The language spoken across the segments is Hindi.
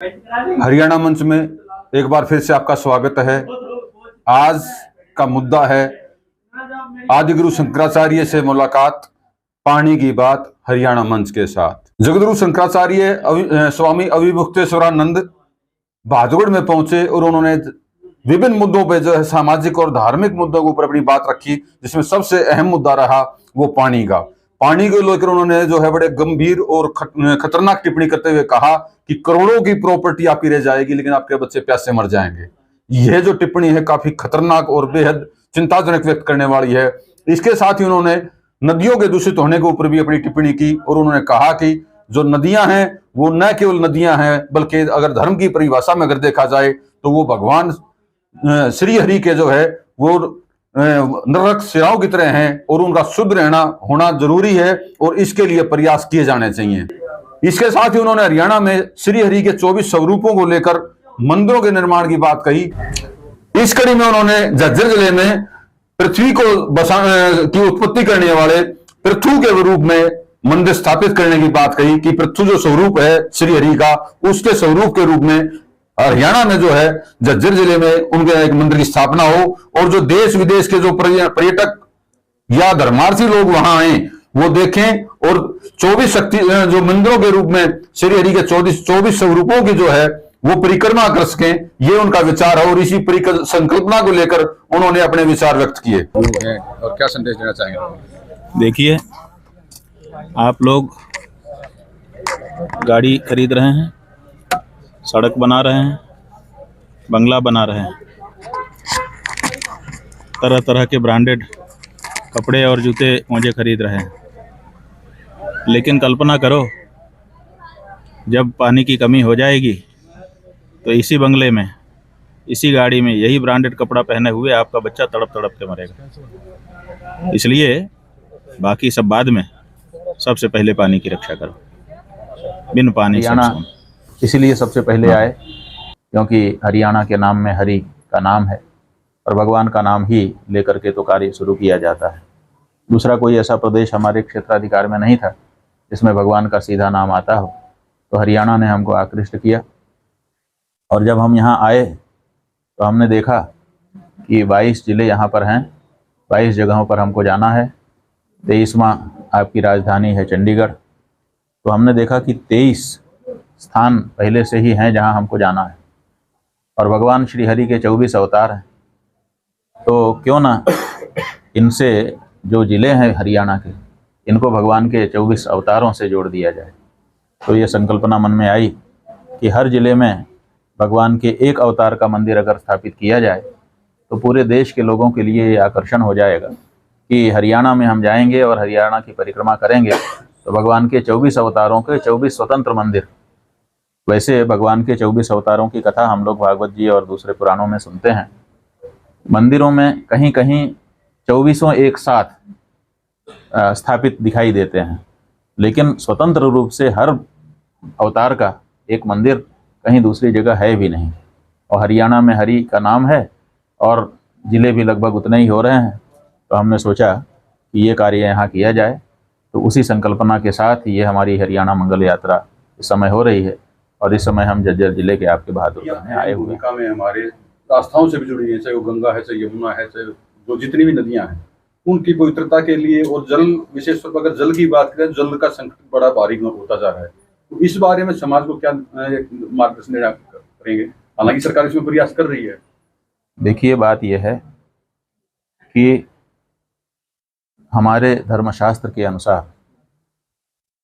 हरियाणा मंच में एक बार फिर से आपका स्वागत है। आज का मुद्दा है आदिगुरु शंकराचार्य से मुलाकात, पानी की बात हरियाणा मंच के साथ। जगद्गुरु शंकराचार्य स्वामी अविमुक्तेश्वरानंद भादगढ़ में पहुंचे और उन्होंने विभिन्न मुद्दों पे जो है सामाजिक और धार्मिक मुद्दों के ऊपर अपनी बात रखी, जिसमें सबसे अहम मुद्दा रहा वो पानी का। पानी को लेकर उन्होंने जो है बड़े गंभीर और खतरनाक टिप्पणी करते हुए कहा कि करोड़ों की प्रॉपर्टी आपकी रह जाएगी लेकिन आपके बच्चे प्यासे मर जाएंगे। यह जो टिप्पणी है काफी खतरनाक और बेहद चिंताजनक व्यक्त करने वाली है। इसके साथ ही उन्होंने नदियों के दूषित होने के ऊपर भी अपनी टिप्पणी की और उन्होंने कहा कि जो नदियां हैं वो न केवल नदियां हैं बल्कि अगर धर्म की परिभाषा में अगर देखा जाए तो वो भगवान श्री हरि के जो है वो नरक सिराओं की तरह हैं और उनका शुद्ध रहना होना जरूरी है और इसके लिए प्रयास किए जाने चाहिए। इसके साथ ही उन्होंने हरियाणा में श्री हरि के 24 स्वरूपों को लेकर मंदिरों के निर्माण की बात कही। इस कड़ी में उन्होंने झज्जर जिले में पृथ्वी को की उत्पत्ति करने वाले पृथु के रूप में मंदिर स्थापित करने की बात कही कि पृथु जो स्वरूप है श्री हरि का, उसके स्वरूप के रूप में हरियाणा में जो है झज्जर जिले में उनके एक मंदिर की स्थापना हो और जो देश विदेश के जो पर्यटक या धर्मार्थी लोग वहां आए वो देखें और 24 शक्ति जो मंदिरों के रूप में श्री हरि के 24 स्वरूपों की जो है वो परिक्रमा कर सकें, ये उनका विचार है और इसी संकल्पना को लेकर उन्होंने अपने विचार व्यक्त किए। और क्या संदेश देना चाहेंगे? देखिए, आप लोग गाड़ी खरीद रहे हैं, सड़क बना रहे हैं, बंगला बना रहे हैं, तरह तरह के ब्रांडेड कपड़े और जूते मोजे खरीद रहे हैं, लेकिन कल्पना करो जब पानी की कमी हो जाएगी तो इसी बंगले में, इसी गाड़ी में, यही ब्रांडेड कपड़ा पहने हुए आपका बच्चा तड़प तड़प के मरेगा। इसलिए बाकी सब बाद में, सबसे पहले पानी की रक्षा करो। बिन पानी सब इसीलिए सबसे पहले आए क्योंकि हरियाणा के नाम में हरि का नाम है और भगवान का नाम ही लेकर के तो कार्य शुरू किया जाता है। दूसरा कोई ऐसा प्रदेश हमारे क्षेत्राधिकार में नहीं था जिसमें भगवान का सीधा नाम आता हो, तो हरियाणा ने हमको आकृष्ट किया। और जब हम यहाँ आए तो हमने देखा कि 22 जिले यहाँ पर हैं, 22 जगहों पर हमको जाना है। 23वां आपकी राजधानी है चंडीगढ़, तो हमने देखा कि 23 स्थान पहले से ही हैं जहां हमको जाना है और भगवान श्री हरि के 24 अवतार हैं। तो क्यों ना इनसे जो जिले हैं हरियाणा के, इनको भगवान के 24 अवतारों से जोड़ दिया जाए। तो ये संकल्पना मन में आई कि हर जिले में भगवान के एक अवतार का मंदिर अगर स्थापित किया जाए तो पूरे देश के लोगों के लिए ये आकर्षण हो जाएगा कि हरियाणा में हम जाएंगे और हरियाणा की परिक्रमा करेंगे तो भगवान के 24 अवतारों के 24 स्वतंत्र मंदिर। वैसे भगवान के 24 अवतारों की कथा हम लोग भागवत जी और दूसरे पुराणों में सुनते हैं। मंदिरों में कहीं कहीं 24 एक साथ स्थापित दिखाई देते हैं, लेकिन स्वतंत्र रूप से हर अवतार का एक मंदिर कहीं दूसरी जगह है भी नहीं। और हरियाणा में हरि का नाम है और जिले भी लगभग उतने ही हो रहे हैं, तो हमने सोचा कि ये कार्य यहाँ किया जाए। तो उसी संकल्पना के साथ ये हमारी हरियाणा मंगल यात्रा इस समय हो रही है और इस समय हम झज्जर जिले के आपके बहादुर में आए हुए हैं। में हमारे आस्थाओं से भी जुड़ी है, चाहे वो गंगा है, चाहे यमुना है, चाहे जो जितनी भी नदियां हैं, उनकी पवित्रता के लिए और जल, विशेष तौर पर अगर जल की बात करें, जल का संकट बड़ा भारी होता जा रहा है। तो इस बारे में समाज को क्या मार्गदर्शन देना करेंगे? हालांकि सरकार इसमें प्रयास कर रही है। देखिए, बात यह है कि हमारे धर्मशास्त्र के अनुसार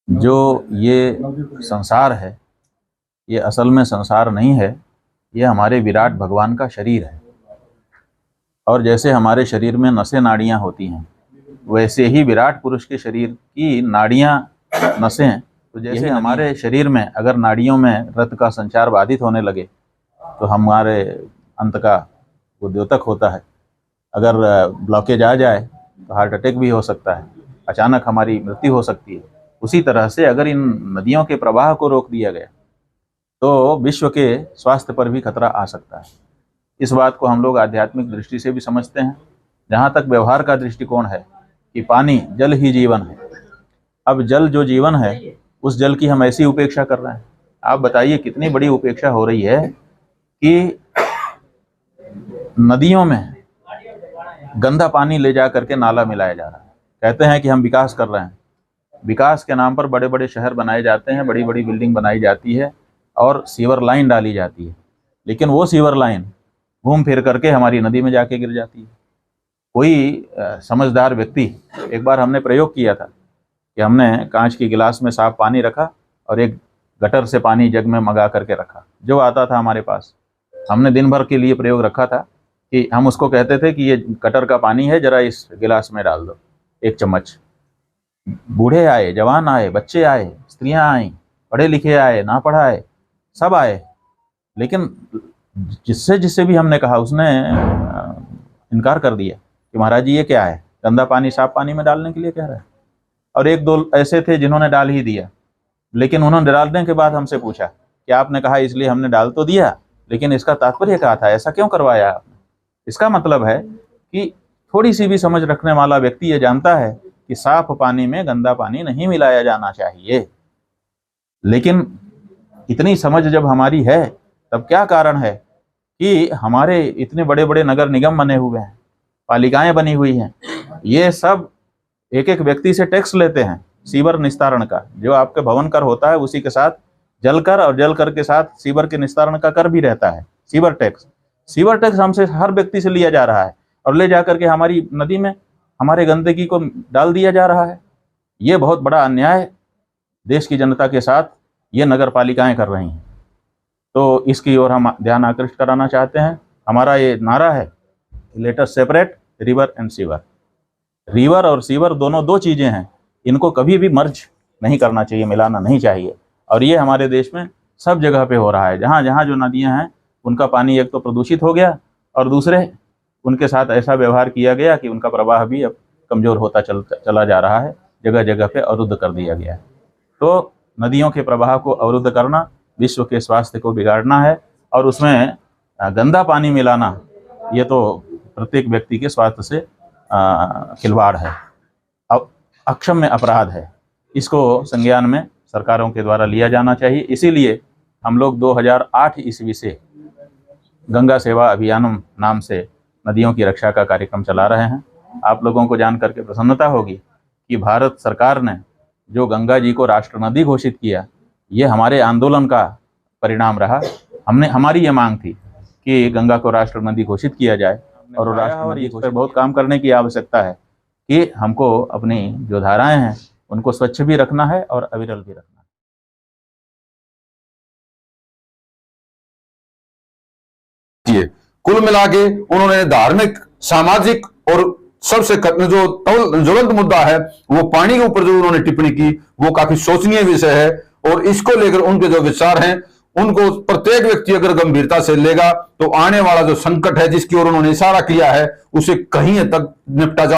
जो ये संसार है, ये असल में संसार नहीं है, ये हमारे विराट भगवान का शरीर है। और जैसे हमारे शरीर में नसें नाड़ियाँ होती हैं, वैसे ही विराट पुरुष के शरीर की नाड़ियाँ नसें। तो जैसे हमारे शरीर में अगर नाड़ियों में रक्त का संचार बाधित होने लगे तो हमारे अंत का वो द्योतक होता है। अगर ब्लॉकेज आ जाए तो हार्ट अटैक भी हो सकता है, अचानक हमारी मृत्यु हो सकती है। उसी तरह से अगर इन नदियों के प्रवाह को रोक दिया गया तो विश्व के स्वास्थ्य पर भी खतरा आ सकता है। इस बात को हम लोग आध्यात्मिक दृष्टि से भी समझते हैं। जहाँ तक व्यवहार का दृष्टिकोण है कि पानी, जल ही जीवन है। अब जल जो जीवन है, उस जल की हम ऐसी उपेक्षा कर रहे हैं। आप बताइए कितनी बड़ी उपेक्षा हो रही है कि नदियों में गंदा पानी ले जा करके नाला मिलाया जा रहा है। कहते हैं कि हम विकास कर रहे हैं, विकास के नाम पर बड़े बड़े शहर बनाए जाते हैं, बड़ी बड़ी बिल्डिंग बनाई जाती है और सीवर लाइन डाली जाती है, लेकिन वो सीवर लाइन घूम फिर करके हमारी नदी में जाके गिर जाती है। कोई समझदार व्यक्ति, एक बार हमने प्रयोग किया था कि हमने कांच की गिलास में साफ पानी रखा और एक गटर से पानी जग में मंगा करके रखा, जो आता था हमारे पास। हमने दिन भर के लिए प्रयोग रखा था कि हम उसको कहते थे कि ये गटर का पानी है, जरा इस गिलास में डाल दो 1 चम्मच। बूढ़े आए, जवान आए, बच्चे आए, स्त्रियां आई, पढ़े लिखे आए, ना पढ़ा आए, सब आए, लेकिन जिससे जिससे भी हमने कहा उसने इनकार कर दिया कि महाराज जी ये क्या है, गंदा पानी साफ पानी में डालने के लिए कह रहा है। और 1-2 ऐसे थे जिन्होंने डाल ही दिया, लेकिन उन्होंने डालने के बाद हमसे पूछा कि आपने कहा इसलिए हमने डाल तो दिया, लेकिन इसका तात्पर्य क्या था, ऐसा क्यों करवाया आपने? इसका मतलब है कि थोड़ी सी भी समझ रखने वाला व्यक्ति ये जानता है कि साफ पानी में गंदा पानी नहीं मिलाया जाना चाहिए। लेकिन इतनी समझ जब हमारी है, तब क्या कारण है कि हमारे इतने बड़े बड़े नगर निगम बने हुए हैं, पालिकाएं बनी हुई हैं, ये सब एक एक व्यक्ति से टैक्स लेते हैं सीवर निस्तारण का। जो आपके भवन कर होता है उसी के साथ जल कर, और जल कर के साथ सीवर के निस्तारण का कर भी रहता है, सीवर टैक्स। सीवर टैक्स हमसे हर व्यक्ति से लिया जा रहा है और ले जाकर के हमारी नदी में हमारे गंदगी को डाल दिया जा रहा है। ये बहुत बड़ा अन्याय देश की जनता के साथ ये नगर पालिकाएं कर रही हैं। तो इसकी ओर हम ध्यान आकृष्ट कराना चाहते हैं। हमारा ये नारा है, let us separate river and sewer. River और सीवर दोनों 2 चीज़ें हैं, इनको कभी भी मर्ज नहीं करना चाहिए, मिलाना नहीं चाहिए। और ये हमारे देश में सब जगह पे हो रहा है। जहाँ जहाँ जो नदियाँ हैं उनका पानी एक तो प्रदूषित हो गया, और दूसरे उनके साथ ऐसा व्यवहार किया गया कि उनका प्रवाह भी अब कमज़ोर होता चला जा रहा है, जगह जगह पे अवरुद्ध कर दिया गया है। तो नदियों के प्रवाह को अवरुद्ध करना विश्व के स्वास्थ्य को बिगाड़ना है, और उसमें गंदा पानी मिलाना ये तो प्रत्येक व्यक्ति के स्वास्थ्य से खिलवाड़ है, अब अक्षम्य अपराध है। इसको संज्ञान में सरकारों के द्वारा लिया जाना चाहिए। इसीलिए हम लोग 2008 ईस्वी से गंगा सेवा अभियान नाम से नदियों की रक्षा का कार्यक्रम चला रहे हैं। आप लोगों को जान करके प्रसन्नता होगी कि भारत सरकार ने जो गंगा जी को राष्ट्र नदी घोषित किया, ये हमारे आंदोलन का परिणाम रहा। हमारी ये मांग थी कि गंगा को राष्ट्र नदी घोषित किया जाए, और राष्ट्र नदी पर बहुत काम करने की आवश्यकता है कि हमको अपनी जो धाराएं हैं उनको स्वच्छ भी रखना है और अविरल भी रखना है। कुल मिला के उन्होंने धार्मिक, सामाजिक और सबसे जो ज्वलंत मुद्दा है वो पानी के ऊपर जो उन्होंने टिप्पणी की, वो काफी सोचनीय विषय है। और इसको लेकर उनके जो विचार हैं उनको प्रत्येक व्यक्ति अगर गंभीरता से लेगा तो आने वाला जो संकट है जिसकी ओर उन्होंने इशारा किया है उसे कहीं तक निपटा जा